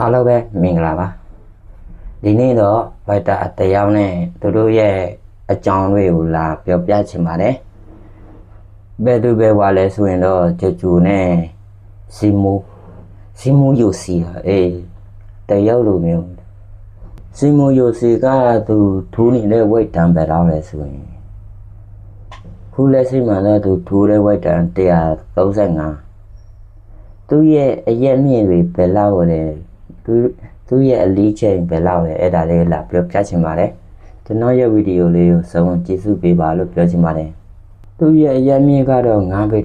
အားလုံးပဲမင်္ဂလာပါဒီနေ့တော့ဗိုက်တာအတယောက်နဲ့သူတို့ရဲ့အကြောင်းတွေကိုလာပြောပြချင်ပါတယ်ဘယ်သူပဲဝါလဲဆိုရင်တော့ကျူနဲ့စီမူယိုစီတယောက်လိုမျိုးစီမူယိုစီကသူထူးနေတဲ့ဝိတ်တံပဲတော့လဲဆိုရင်ခုလက်ရှိမှာတော့သူထူးတဲ့ဝိတ်တံ135သူရဲ့အရက်မြင့်တွေဘယ်လောက်လဲသူရဲ့အလီးချိန်ဘယ်လောက်လဲအဲ့ဒါလေးလာပြောပြချင်ပါတယ်ကျွန်တော်ရဲ့ဗီဒီယိုလေးကိုစုံကြည့်စုပေးပါလို့ပြောချင်ပါတယ်သူရဲ့အရက်မြင့်ကတော့9ပေ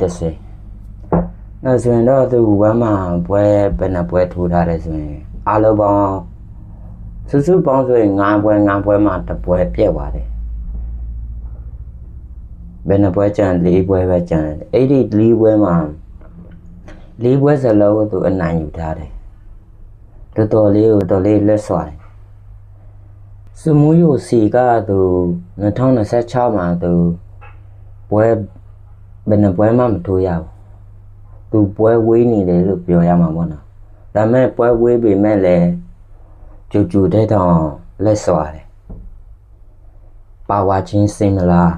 30နောက်ဆိုရင်တော့သူဝမ်းမှာပွဲဘယ်နှပွဲထိုးထားတယ်ဆိုရင်အားလုံးပေါင်းစုပေါင်းဆိုရင်9ပွဲမှာတစ်ပွဲပြည့်သွားတယ်ဘယ်နှပွဲကျန်4ပွဲပဲကျန်တယ်အဲ့ဒီ4ပွဲမှာ4ပွဲစလုံးကိုသူအနိုင်ယူထားတယ်တော်တော်လေးလက်စွာတယ်စမူယိုစီကသူ2026မှာသူပွဲဘယ်နှပွဲမှမထိုးရဘူးသူပွဲဝေးနေတယ်လို့ပြောရမှာပေါ့နော်ဒါပေမဲ့ပွဲဝေးပေမဲ့လည်းကျူတဲ့တောင်လက်စွာတယ်ပါဝါချင်းစင်မလား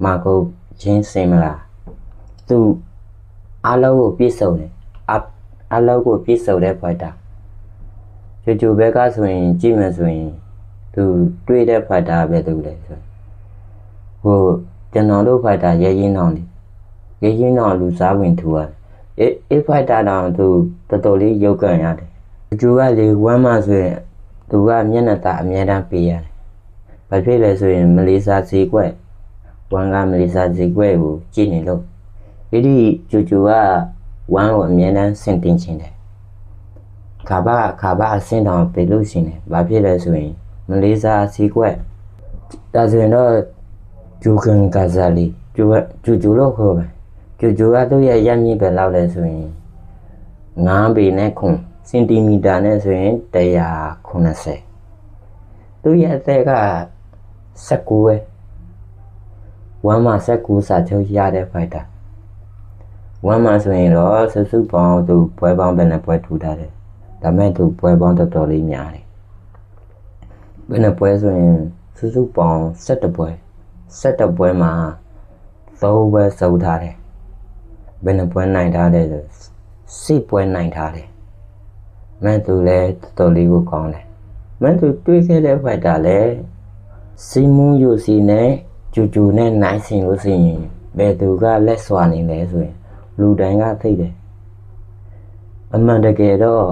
မာကိုချင်းစင်မလားသူအားလုံးကိုပြည့်စုံတယ်အားလုံးကိုပြည့်စုံတဲ့ဖိုက်တာကျူဘက်ကဆိုရင်ကြည့်မယ်ဆိုရင်သူတွေ့တဲ့ဖိုက်တာပဲသူလေဆိုဟိုကျွန်တော်တို့ဖိုက်တာရဲရင်အောင်လူစားဝင်ထူရတယ်အေးဖိုက်တာတောင်သူတော်တော်လေးရုပ်ကန်ရတယ်ကျူကလေဝမ်းမဆိုရင်သူကမျက်နှာသာအမြဲတမ်းပေးရတယ်ဘာဖြစ်လဲဆိုရင်မလေးစားဈေးကွက်ဝမ်းကမလေးစားဈေးကွက်ကိုကြည့်နေလို့ဒီကျူကဝမ်းကိုအမြဲတမ်းဆင်တင်ချင်တယ်ခါဘာအဆင့်တောင်ပေးလို့ရှိနေဘာဖြစ်လဲဆိုရင်မလေးစားဈေးကွက်ဒါဆိုရင်တော့ကျူကန်ကစားလီကျူလို့ခေါ်ပဲကျူကသူ့ရဲ့ရမြင့်ပဲလောက်လဲဆိုရင်9ပေနဲ့ခွန်စင်တီမီတာနဲ့ဆိုရင်190သူ့ရဲ့အသက်က19ပဲဝမ်းမှာ19စာချုပ်ရတဲ့ဖိုက်တာဝမ်းမှာဆိုရင်တော့စုပေါင်းသူပွဲပေါင်းပဲနဲ့ပွဲထူထားတယ်ဒါမဲ့သူပွဲပေါင်းတော်တော်လေးများတယ်ဘယ်နှပွဲဆိုရင်စုပေါင်း17ပွဲမှာ3ပွဲစုထားတယ်ဘယ်နှပွဲနိုင်ထားတယ်ဆို10ပွဲနိုင်ထားတယ်မဲ့သူလည်းတော်တော်လေးကိုကောင်းတယ်မဲ့သူတွေးခဲ့တဲ့ဖိုက်တာလည်းစီမူယိုစီနဲ့ကျူနဲ့နိုင်စင်လို့ဆိုရင်ဘယ်သူကလက်စွာနေလဲဆိုရင်လူတိုင်းကသိတယ်အမှန်တကယ်တော့